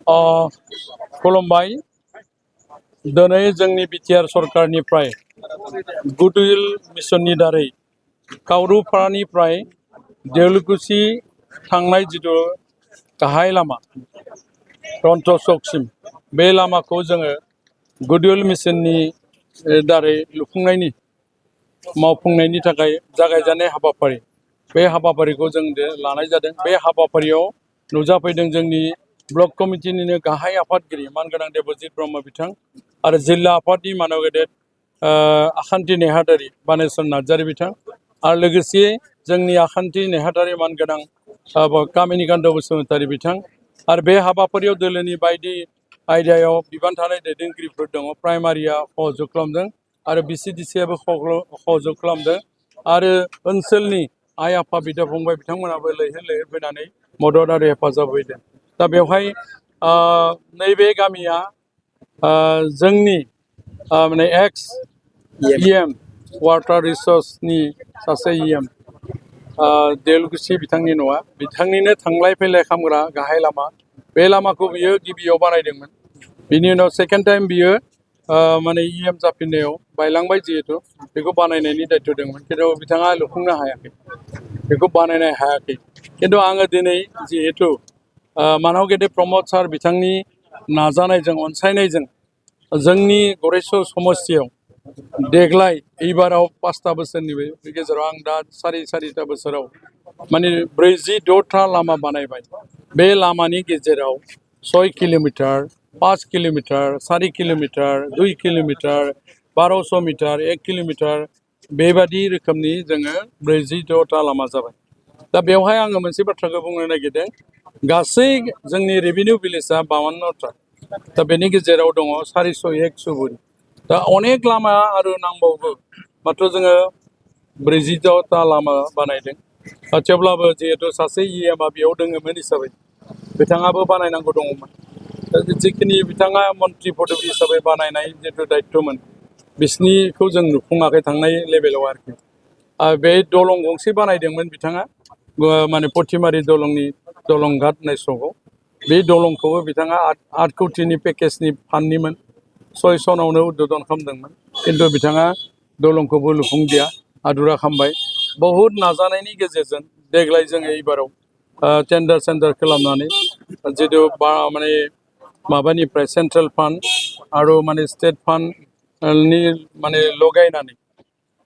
खुलुमबाय दिनै जोंनि बिटिआर सरकारनिफ्राय गुडविल मिशननि दारै कावरुपारानिफ्राय देवलकुसि थांनाय जिथु गाहाय लामा रन्थ'चकसिम बे लामाखौ जोङो गुडविल मिशननि दारै लुफुंनायनि मावफुंनायनि थाखाय जागायजानाय हाबाफारि बे हाबाफारिखौ जों लानाय जादों। बे हाबाफारियाव नुजाफैदों जोंनि ब्लक कमिटिनिनो गाहाय आफादगिरि मानगोनां देबजित ब्रह्म बिथां आरो जिल्ला आफादनि मानव गेदेर आखान्थि नेहाथारि बानेस्वर नार्जारी बिथां आरो लोगोसे जोंनि आखान्थि नेहाथारि मानगोनां कामिनिकान्त बसुमतारी बिथां आरो बे हाबाफारियाव दोलोनि बायदि आयदायाव बिबान थानाय दैदेनगिरिफोर दङ। प्राइमारिया सहयोग खालामदों आरो बिसिडिसिआबो सहयोग खालामदों आरो ओनसोलनि आइ आफा बिदा फंबाय बिथांमोनाबो लैहोर लैहोर फैनानै मदद आरो हेफाजाब होदों। दा बेवहाय नैबे गामिया जोंनि माने एक्स इएम वाटार रिसोर्सनि सासे इएम देवलकुसि बिथांनि न'आ बिथांनिनो थांलाय फैलाय खालामग्रा गाहाय लामा बे लामाखौ बियो गिबियाव बानायदोंमोन। बिनि उनाव सेकेन्ड टाइम बियो माने इएम जाफिननायाव बायलांबाय जिहेतु बेखौ बानायनायनि दायित्व दंमोन खिन्थु बिथाङा लुफुंनो हायाखै बेखौ बानायनो हायाखै। खिन्थु आङो दिनै जिहेतु मानव गेदेर प्रमद सार बिथांनि नाजानायजों अनसायनायजों जोंनि गरेस्वर समस्तियाव देग्लाय एबाराव 5टा बोसोरनि गेजेराव आं दा सारिथा बोसोराव माने 46टा लामा बानायबाय। बे लामानि गेजेराव 6 kilometre 5 kilometre 4 kilometre 2 kilometre 1200 metre 1 kilometre बेबादि रोखोमनि जोङो 46टा लामा जाबाय। दा बेवहाय आङो मोनसे बाथ्राखौ बुंनो नागिरदों गासै जोंनि रेभिनिउ भिलेजआ 52टा दा बेनि गेजेराव दङ 401 सुबुरुन दा अनेक लामा आरो नांबावगौ माथ्र जोङो 46टा लामा बानायदों। थेवब्लाबो जिहेतु सासे इएमआ बेयाव दङमोन हिसाबै बिथाङाबो बानायनांगौ दङमोन। जिखिनि बिथाङा मन्त्रि पदबि हिसाबै बानायनाय जिथु दायित्वमोन बिसिनिखौ जों नुफुङाखै थांनाय लेभेलाव आरोखि। बे दलं गंसे बानायदोंमोन बिथाङा माने पथिमारि दलंनि दलंघाट होननाय सकआव बे दलंखौबो बिथाङा 8 कौटिनि पेकेजनि फान्डनिमोन 6 सनावनो उद्बोधन खालामदोंमोन खिन्थु बिथाङा दलंखौबो लुफुंदिया आदुरा खालामबाय। बहुद नाजानायनि गेजेरजों देग्लाय जोङो एबाराव टेन्डार खालामनानै जितु माने माबानिफ्राय सेन्ट्रेल फान्ड आरो माने स्टेट फान्डनि माने लगायनानै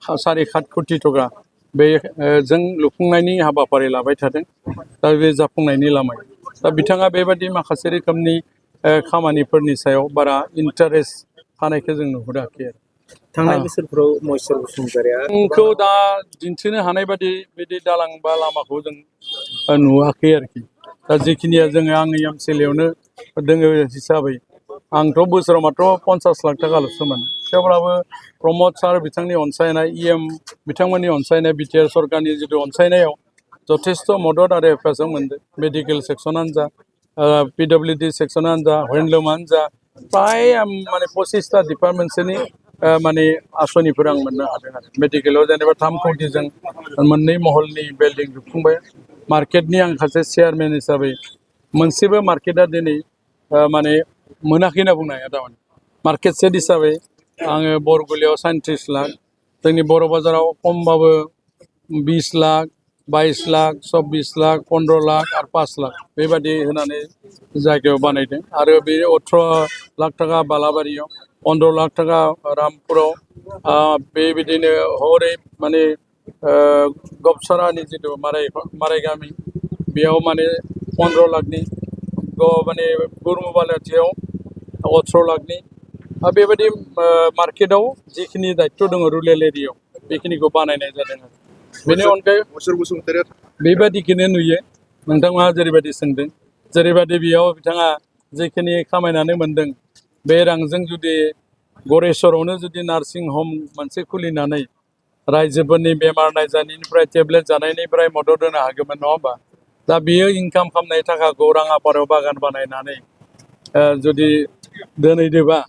7.5 कौटि टका बे जों लुफुंनायनि हाबाफारि लाबाय थादों। दा बे जाफुंनायनि लामायाव दा बिथाङा बेबायदि माखासे रोखोमनि खामानिफोरनि सायाव बारा इन्टारेस्ट थानायखौ जों नुहुराखै आरो। थांनाय बोसोरफोराव महेश्वर बसुमतारिया जोंखौ दा दिन्थिनो हानाय बादि बिदि दालां बा लामाखौ जों नुवाखै आरोखि। दा जिखिनिया जोङो आंनि एमसिएलएयावनो दोङो हिसाबै आंथ' बोसोराव मात्र 50 लाख थाखाल'सो मोनो। थेवब्लाबो प्रमद सार बिथांनि अनसायनाय इएम बिथांमोननि अनसायनाय बिटिआर सरकारनि जिथु अनसायनायाव जथेस्थ' मदद आरो हेफाजाब मोनदों। मेडिकेल सेक्सनानो जा पिडब्लिउडि सेक्सनानो जा हेन्डलुमानो जा प्राय माने 25टा डिपार्टमेन्टसोनि माने आसनिफोर आं मोननो हादों आरो। मेडिकेलाव जेनेबा 3 कौटिजों 2 महलनि बिल्डिं लुफुंबाय। मार्केटनि आं सासे चेयारमेन हिसाबै मोनसेबो मार्केटआ दिनै माने मोनाखै होनना बुंनो हाया थारमाने। मार्केट सेट हिसाबै आङो बरगुलियाव 37 लाख जोंनि बर' बाजाराव खमबाबो 20 लाख 22 लाख 24 लाख 15 लाख आरो 5 लाख बेबादि होनानै जायगायाव बानायदों। आरो बे 18 लाख थाखा बालाबारियाव 15 लाख थाखा रामपुराव बेबायदिनो हरै माने गबसारानि जिथु माराय गामि बेयाव माने 15 लाखनि माने गुरमुबालाथियाव 18 लाखनि बेबायदि मार्केटआव जिखिनि दायित्व दङ रुरेल एरियायाव बेखिनिखौ बानायनाय जादों आरो। बेनि अनगायै बेबादिखौनो नुयो नोंथाङा जेरैबायदि सोंदों जेरैबायदि बेयाव बिथाङा जिखिनि खामायनानै मोनदों बे रांजों जुदि गरेस्वरावनो जुदि नार्सिं हम मोनसे खुलिनानै रायजोफोरनि बेमार नायजानायनिफ्राय टेब्लेट जानायनिफ्राय मदद होनो हागौमोन नङा होमबा। दा बियो इनकाम खालामनाय थाखाखौ राङापारायाव बागान बानायनानै जुदि दोनहैदोंबा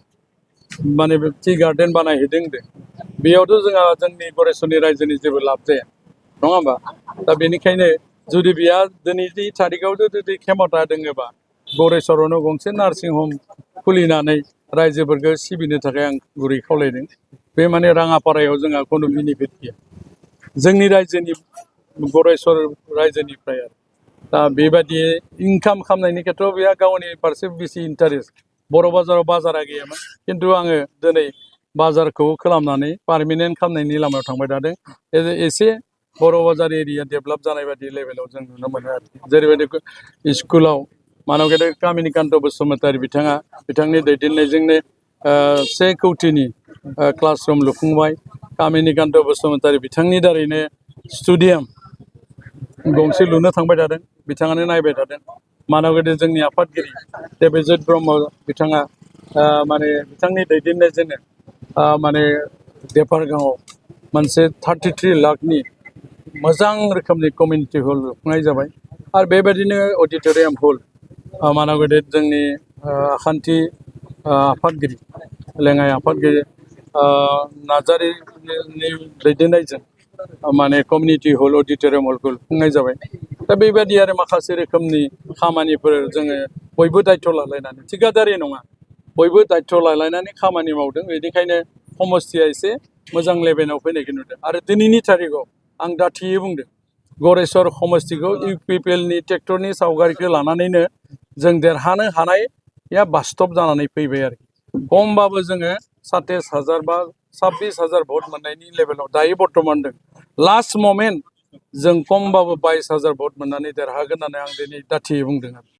माने टि गार्डेन बानायहैदों होनदों बेयावथ' जोंहा जोंनि गरेस्वरनि रायजोनि जेबो लाब जाया नङा होमबा। दा बेनिखायनो जुदि बेहा दिनैनि थारिखआव जुदि खेमता दोङोबा गरेस्वरावनो गंसे नार्सिं हम खुलिनानै रायजोफोरखौ सिबिनो थाखाय आं गुरै खावलायदों। बे माने राङापारायाव जोंहा कोनो बेनिफिट गैया जोंनि रायजोनि गरेस्वर रायजोनिफ्राय आरो दा बेबायदि इनकाम खालामनायनि खेथ्रआव बेहा गावनि फारसे बेसे इन्टारेस्ट बर' बाजाराव बाजारा गैयामोन खिन्थु आङो दिनै बाजारखौ खालामनानै पारमानेन्ट खालामनायनि लामायाव थांबाय थादों एसे बर' बाजार एरिया डेभेलप जानाय बायदि लेभेलाव जों नुनो मोनो आरोखि जेरैबायदि स्कुलाव मानब गेदेर कामिनिकान्त बसुमतारी बिथांनि दैदेननायजोंनो 1 कौटिनि क्लासरुम लुफुंबाय कामिनिकान्त बसुमतारी बिथांनि दारैनो स्टुडियाम गंसे लुनो थांबाय थादों बिथाङानो नायबाय थादों मानब गेदेर जोंनि आफादगिरि देबजित ब्रह्म बिथाङा माने बिथांनि दैदेननायजोंनो माने देपारगांआव मोनसे 33 लाखनि मोजां रोखोमनि कमिउनिटि हल लुफुंनाय जाबाय आरो बेबायदिनो अडिट'रियाम हल मानब गेदेर जोंनि आखान्थि आफादगिरि लेङाइ आफादगिरि नार्जारिनि दैदेननायजों माने कमिउनिटि हल अडिट'रियाम हलखौ लुफुंनाय जाबाय दा बेबायदि आरो माखासे रोखोमनि खामानिफोर जोङो बयबो दायथ' लालायनानै थिकादारि नङा बयबो दायथ' लालायनानै खामानि मावदों बेनिखायनो समस्थिया एसे मोजां लेभेलाव फैनायखौ नुदों आरो दिनैनि थारिखआव आं दाथियै बुंदों गरेस्वर समस्थिखौ इउपिपिएलनि ट्रेक्टरनि सावगारिखौ लानानैनो जों देरहानो हानाया बास्तब जानानै फैबाय आरोखि खमबाबो जोङो 27,000 बा 26,000 भट मोननायनि लेभेलाव दायो बर्थमान दं लास्ट ममेन्ट जों खमबाबो 22,000 भट मोननानै देरहागोन होननानै आं दिनै दाथियै बुंदों आरो